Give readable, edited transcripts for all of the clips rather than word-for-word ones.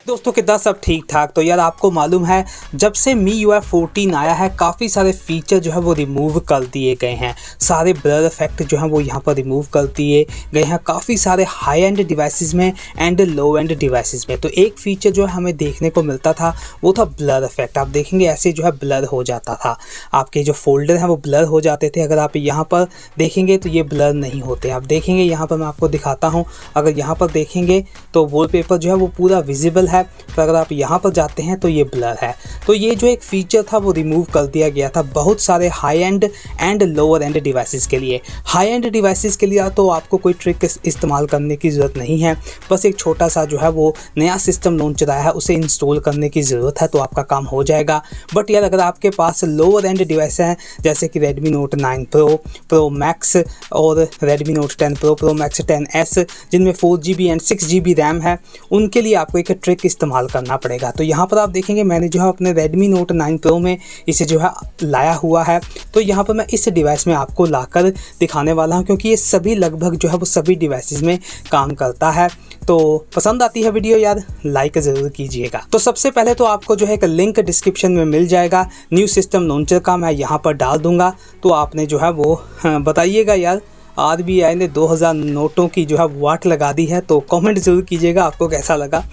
दोस्तों कितना सब ठीक ठाक। तो यार आपको मालूम है जब से MIUI 14 आया है काफ़ी सारे फीचर जो है वो रिमूव कर दिए गए हैं। सारे ब्लर इफेक्ट जो हैं वो यहाँ पर रिमूव कर दिए गए हैं काफ़ी सारे हाई एंड डिवाइसेस में एंड लो एंड डिवाइसेस में। तो एक फीचर जो है हमें देखने को मिलता था वो था ब्लर इफेक्ट। आप देखेंगे ऐसे जो है ब्लर हो जाता था, आपके जो फोल्डर हैं वो ब्लर हो जाते थे। अगर आप यहाँ पर देखेंगे तो ये ब्लर नहीं होते। आप देखेंगे यहाँ पर मैं आपको दिखाता हूँ, अगर यहाँ पर देखेंगे तो वॉलपेपर जो है वो पूरा विजिबल है, तो अगर आप यहाँ पर जाते हैं तो ये ब्लर है। तो ये जो एक फीचर था वो रिमूव कर दिया गया था बहुत सारे high and and lower end devices के लिए। हाई एंड डिवाइसेस के लिए तो आपको कोई ट्रिक इस्तेमाल करने की ज़रूरत नहीं है, बस एक छोटा सा जो है वो नया सिस्टम लॉन्च आया है उसे इंस्टॉल करने की ज़रूरत है तो आपका काम हो जाएगा। बट यार अगर आपके पास लोअर एंड डिवाइस हैं जैसे कि Redmi Note 9 Pro Max और Redmi Note 10 Pro Max 10s जिनमें 4GB एंड 6GB रैम है, उनके लिए आपको एक ट्रिक इस्तेमाल करना पड़ेगा। तो यहाँ पर आप देखेंगे मैंने जो है अपने Redmi Note 9 Pro में इसे जो है लाया हुआ है। तो यहाँ पर मैं इस डिवाइस में आपको लाकर दिखाने वाला हूँ क्योंकि ये सभी लगभग जो है वो सभी डिवाइसेस में काम करता है। तो पसंद आती है वीडियो यार लाइक ज़रूर कीजिएगा। तो सबसे पहले तो आपको जो है एक लिंक डिस्क्रिप्शन में मिल जाएगा न्यू सिस्टम लॉन्चर का, मैं यहाँ पर डाल दूँगा। तो आपने जो है वो बताइएगा यार RBI ने 2000 नोटों की जो है वाट लगा दी है, तो कमेंट ज़रूर कीजिएगा आपको कैसा लगा।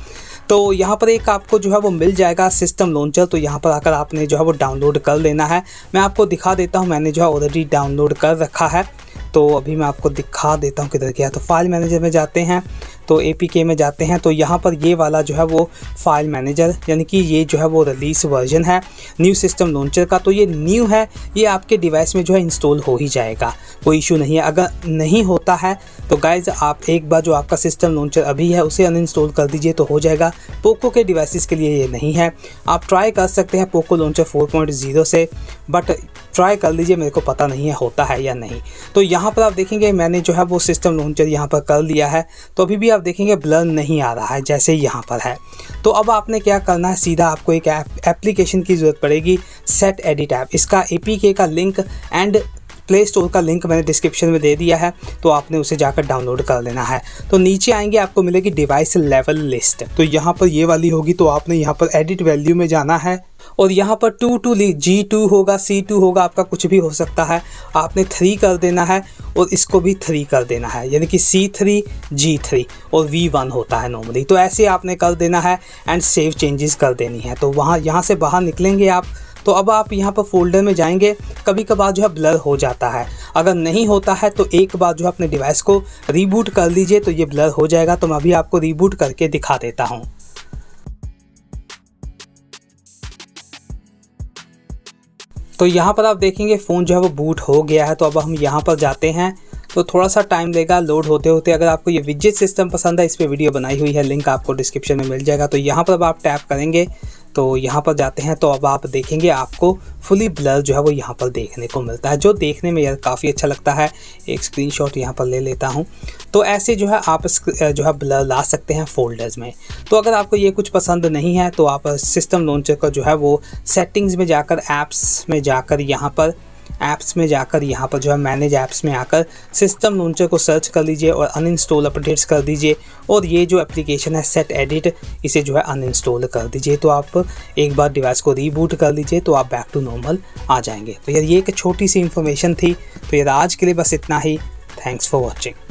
तो यहाँ पर एक आपको जो है वो मिल जाएगा सिस्टम लॉन्चर, तो यहाँ पर आकर आपने जो है वो डाउनलोड कर लेना है। मैं आपको दिखा देता हूँ, मैंने जो है ऑलरेडी डाउनलोड कर रखा है। तो अभी मैं आपको दिखा देता हूँ किधर गया। तो फाइल मैनेजर में जाते हैं, तो APK में जाते हैं, तो यहाँ पर ये वाला जो है वो फाइल मैनेजर यानी कि ये जो है वो रिलीज़ वर्जन है न्यू सिस्टम लॉन्चर का। तो ये न्यू है, ये आपके डिवाइस में जो है इंस्टॉल हो ही जाएगा, कोई इशू नहीं है। अगर नहीं होता है तो गाइज़ आप एक बार जो आपका सिस्टम लॉन्चर अभी है उसे अनइंस्टॉल कर दीजिए तो हो जाएगा। पोको के डिवाइसेस के लिए ये नहीं है, आप ट्राई कर सकते हैं पोको लॉन्चर 4.0 से, बट ट्राई कर लीजिए, मेरे को पता नहीं है होता है या नहीं। तो यहाँ पर आप देखेंगे मैंने जो है वो सिस्टम लॉन्चर यहाँ पर कर लिया है, तो अभी भी आप देखेंगे ब्लर नहीं आ रहा है जैसे यहाँ पर है। तो अब आपने क्या करना है, सीधा आपको एक एप्लीकेशन की ज़रूरत पड़ेगी, सेट एडिट ऐप। इसका APK का लिंक एंड प्ले स्टोर का लिंक मैंने डिस्क्रिप्शन में दे दिया है, तो आपने उसे जाकर डाउनलोड कर लेना है। तो नीचे आएंगे आपको मिलेगी डिवाइस लेवल लिस्ट, तो यहाँ पर ये वाली होगी। तो आपने यहाँ पर एडिट वैल्यू में जाना है और यहाँ पर G2 होगा, C2 होगा, आपका कुछ भी हो सकता है। आपने 3 कर देना है और इसको भी 3 कर देना है, यानी कि C3 G3 और V1 होता है नॉर्मली। तो ऐसे आपने कर देना है एंड सेव चेंजेस कर देनी है। तो यहाँ से बाहर निकलेंगे आप, तो अब आप यहाँ पर फोल्डर में जाएंगे। कभी कभार जो है ब्लर हो जाता है, अगर नहीं होता है तो एक बार जो है अपने डिवाइस को रीबूट कर लीजिए तो ये ब्लर हो जाएगा। तो मैं अभी आपको रीबूट करके दिखा देता हूँ। तो यहाँ पर आप देखेंगे फ़ोन जो है वो बूट हो गया है। तो अब हम यहाँ पर जाते हैं, तो थोड़ा सा टाइम लेगा लोड होते होते। अगर आपको ये विजेट सिस्टम पसंद है, इस पर वीडियो बनाई हुई है, लिंक आपको डिस्क्रिप्शन में मिल जाएगा। तो यहाँ पर अब आप टैप करेंगे तो यहाँ पर जाते हैं, तो अब आप देखेंगे आपको फुली ब्लर जो है वो यहाँ पर देखने को मिलता है, जो देखने में यार काफ़ी अच्छा लगता है। एक स्क्रीनशॉट यहाँ पर ले लेता हूँ। तो ऐसे जो है आप जो है ब्लर ला सकते हैं फोल्डर्स में। तो अगर आपको ये कुछ पसंद नहीं है तो आप सिस्टम लॉन्चर का जो है वो सेटिंग्स में जाकर ऐप्स में जाकर यहाँ पर जो है मैनेज ऐप्स में आकर सिस्टम लॉन्चर को सर्च कर लीजिए और अनइंस्टॉल अपडेट्स कर दीजिए। और ये जो एप्लीकेशन है सेट एडिट, इसे जो है अनइंस्टॉल कर दीजिए। तो आप एक बार डिवाइस को रीबूट कर लीजिए तो आप बैक टू नॉर्मल आ जाएंगे। तो यार ये एक छोटी सी इन्फॉर्मेशन थी। तो यार आज के लिए बस इतना ही। Thanks for watching.